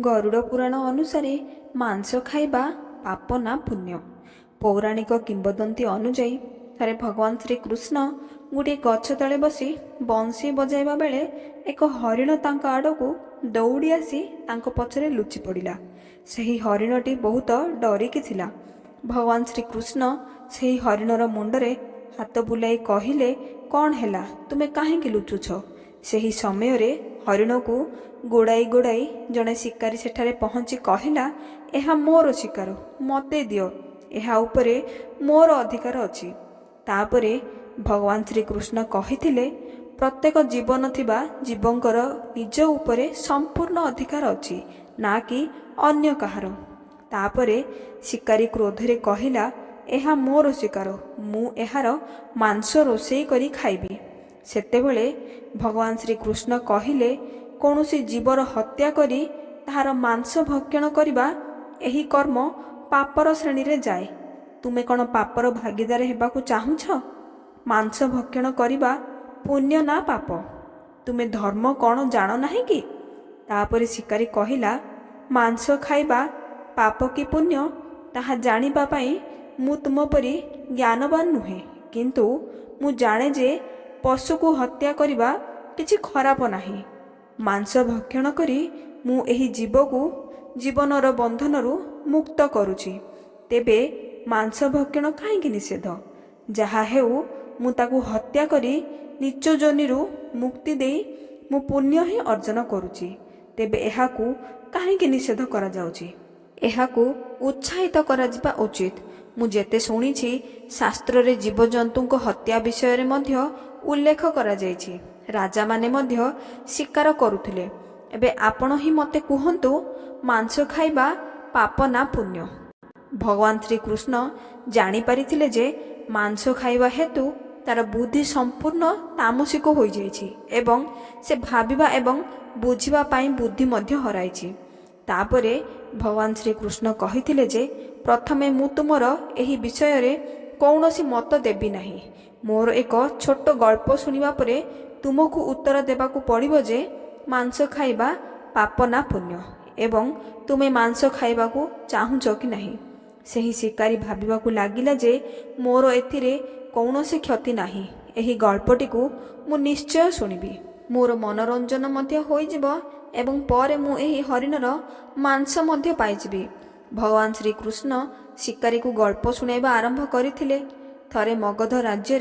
ଗରୁଡ଼ ପୁରାଣ ଅନୁସାରେ ମାଂସ ଖାଇବା ପାପ ନା ପୁଣ୍ୟ। ପୌରାଣିକ କିମ୍ବଦନ୍ତୀ ଅନୁଯାୟୀ ଥରେ ଭଗବାନ ଶ୍ରୀକୃଷ୍ଣ ଗୋଟିଏ ଗଛ ତଳେ ବସି ବଂଶୀ ବଜାଇବା ବେଳେ ଏକ ହରିଣ ତାଙ୍କ ଆଡ଼କୁ ଦୌଡ଼ି ଆସି ତାଙ୍କ ପଛରେ ଲୁଚି ପଡ଼ିଲା। ସେହି ହରିଣଟି ବହୁତ ଡରିକି ଥିଲା। ଭଗବାନ ଶ୍ରୀକୃଷ୍ଣ ସେହି ହରିଣର ମୁଣ୍ଡରେ ହାତ ବୁଲାଇ କହିଲେ, କ'ଣ ହେଲା, ତୁମେ କାହିଁକି ଲୁଚୁଛ? ସେହି ସମୟରେ ହରିଣକୁ ଗୋଡ଼ାଇ ଗୋଡ଼ାଇ ଜଣେ ଶିକାରୀ ସେଠାରେ ପହଞ୍ଚି କହିଲା, ଏହା ମୋର ଶିକାର, ମୋତେ ଦିଅ, ଏହା ଉପରେ ମୋର ଅଧିକାର ଅଛି। ତାପରେ ଭଗବାନ ଶ୍ରୀକୃଷ୍ଣ କହିଥିଲେ, ପ୍ରତ୍ୟେକ ଜୀବନ ଥିବା ଜୀବଙ୍କର ନିଜ ଉପରେ ସମ୍ପୂର୍ଣ୍ଣ ଅଧିକାର ଅଛି, ନା କି ଅନ୍ୟ କାହାର। ତାପରେ ଶିକାରୀ କ୍ରୋଧରେ କହିଲା, ଏହା ମୋର ଶିକାର, ମୁଁ ଏହାର ମାଂସ ରୋଷେଇ କରି ଖାଇବି। ସେତେବେଳେ ଭଗବାନ ଶ୍ରୀକୃଷ୍ଣ କହିଲେ, କୌଣସି ଜୀବର ହତ୍ୟା କରି ତାହାର ମାଂସ ଭକ୍ଷଣ କରିବା, ଏହି କର୍ମ ପାପର ଶ୍ରେଣୀରେ ଯାଏ। ତୁମେ କ'ଣ ପାପର ଭାଗିଦାର ହେବାକୁ ଚାହୁଁଛ? ମାଂସ ଭକ୍ଷଣ କରିବା ପୁଣ୍ୟ ନା ପାପ? ତୁମେ ଧର୍ମ କ'ଣ ଜାଣ ନାହିଁ କି? ତାପରେ ଶିକାରୀ କହିଲା, ମାଂସ ଖାଇବା ପାପ କି ପୁଣ୍ୟ ତାହା ଜାଣିବା ପାଇଁ ମୁଁ ତୁମ ପରି ଜ୍ଞାନବାନ ନୁହେଁ, କିନ୍ତୁ ମୁଁ ଜାଣେ ଯେ ପଶୁକୁ ହତ୍ୟା କରିବା କିଛି ଖରାପ ନାହିଁ। ମାଂସ ଭକ୍ଷଣ କରି ମୁଁ ଏହି ଜୀବକୁ ଜୀବନର ବନ୍ଧନରୁ ମୁକ୍ତ କରୁଛି। ତେବେ ମାଂସ ଭକ୍ଷଣ କାହିଁକି ନିଷେଧ? ଯାହା ହେଉ, ମୁଁ ତାକୁ ହତ୍ୟା କରି ନୀଚ ଯୋନିରୁ ମୁକ୍ତି ଦେଇ ମୁଁ ପୁଣ୍ୟ ହିଁ ଅର୍ଜନ କରୁଛି। ତେବେ ଏହାକୁ କାହିଁକି ନିଷେଧ କରାଯାଉଛି? ଏହାକୁ ଉତ୍ସାହିତ କରାଯିବା ଉଚିତ। ମୁଁ ଯେତେ ଶୁଣିଛି, ଶାସ୍ତ୍ରରେ ଜୀବଜନ୍ତୁଙ୍କ ହତ୍ୟା ବିଷୟରେ ମଧ୍ୟ ଉଲ୍ଲେଖ କରାଯାଇଛି। ରାଜାମାନେ ମଧ୍ୟ ଶିକାର କରୁଥିଲେ। ଏବେ ଆପଣ ହିଁ ମୋତେ କୁହନ୍ତୁ, ମାଂସ ଖାଇବା ପାପ ନା ପୁଣ୍ୟ? ଭଗବାନ ଶ୍ରୀକୃଷ୍ଣ ଜାଣିପାରିଥିଲେ ଯେ ମାଂସ ଖାଇବା ହେତୁ ତାର ବୁଦ୍ଧି ସମ୍ପୂର୍ଣ୍ଣ ତାମସିକ ହୋଇଯାଇଛି ଏବଂ ସେ ଭାବିବା ଏବଂ ବୁଝିବା ପାଇଁ ବୁଦ୍ଧି ମଧ୍ୟ ହରାଇଛି। ତାପରେ ଭଗବାନ ଶ୍ରୀକୃଷ୍ଣ କହିଥିଲେ ଯେ ପ୍ରଥମେ ମୁଁ ତୁମର ଏହି ବିଷୟରେ କୌଣସି ମତ ଦେବି ନାହିଁ। ମୋର ଏକ ଛୋଟ ଗଳ୍ପ ଶୁଣିବା ପରେ ତୁମକୁ ଉତ୍ତର ଦେବାକୁ ପଡ଼ିବ ଯେ ମାଂସ ଖାଇବା ପାପ ନା ପୁଣ୍ୟ, ଏବଂ ତୁମେ ମାଂସ ଖାଇବାକୁ ଚାହୁଁଛ କି ନାହିଁ। ସେହି ଶିକାରୀ ଭାବିବାକୁ ଲାଗିଲା ଯେ ମୋର ଏଥିରେ କୌଣସି କ୍ଷତି ନାହିଁ। ଏହି ଗଳ୍ପଟିକୁ ମୁଁ ନିଶ୍ଚୟ ଶୁଣିବି। ମୋର ମନୋରଞ୍ଜନ ମଧ୍ୟ ହୋଇଯିବ ଏବଂ ପରେ ମୁଁ ଏହି ହରିଣର ମାଂସ ମଧ୍ୟ ପାଇଯିବି। ଭଗବାନ ଶ୍ରୀକୃଷ୍ଣ ଶିକାରୀକୁ ଗଳ୍ପ ଶୁଣାଇବା ଆରମ୍ଭ କରିଥିଲେ। ଥରେ ମଗଧ ରାଜ୍ୟରେ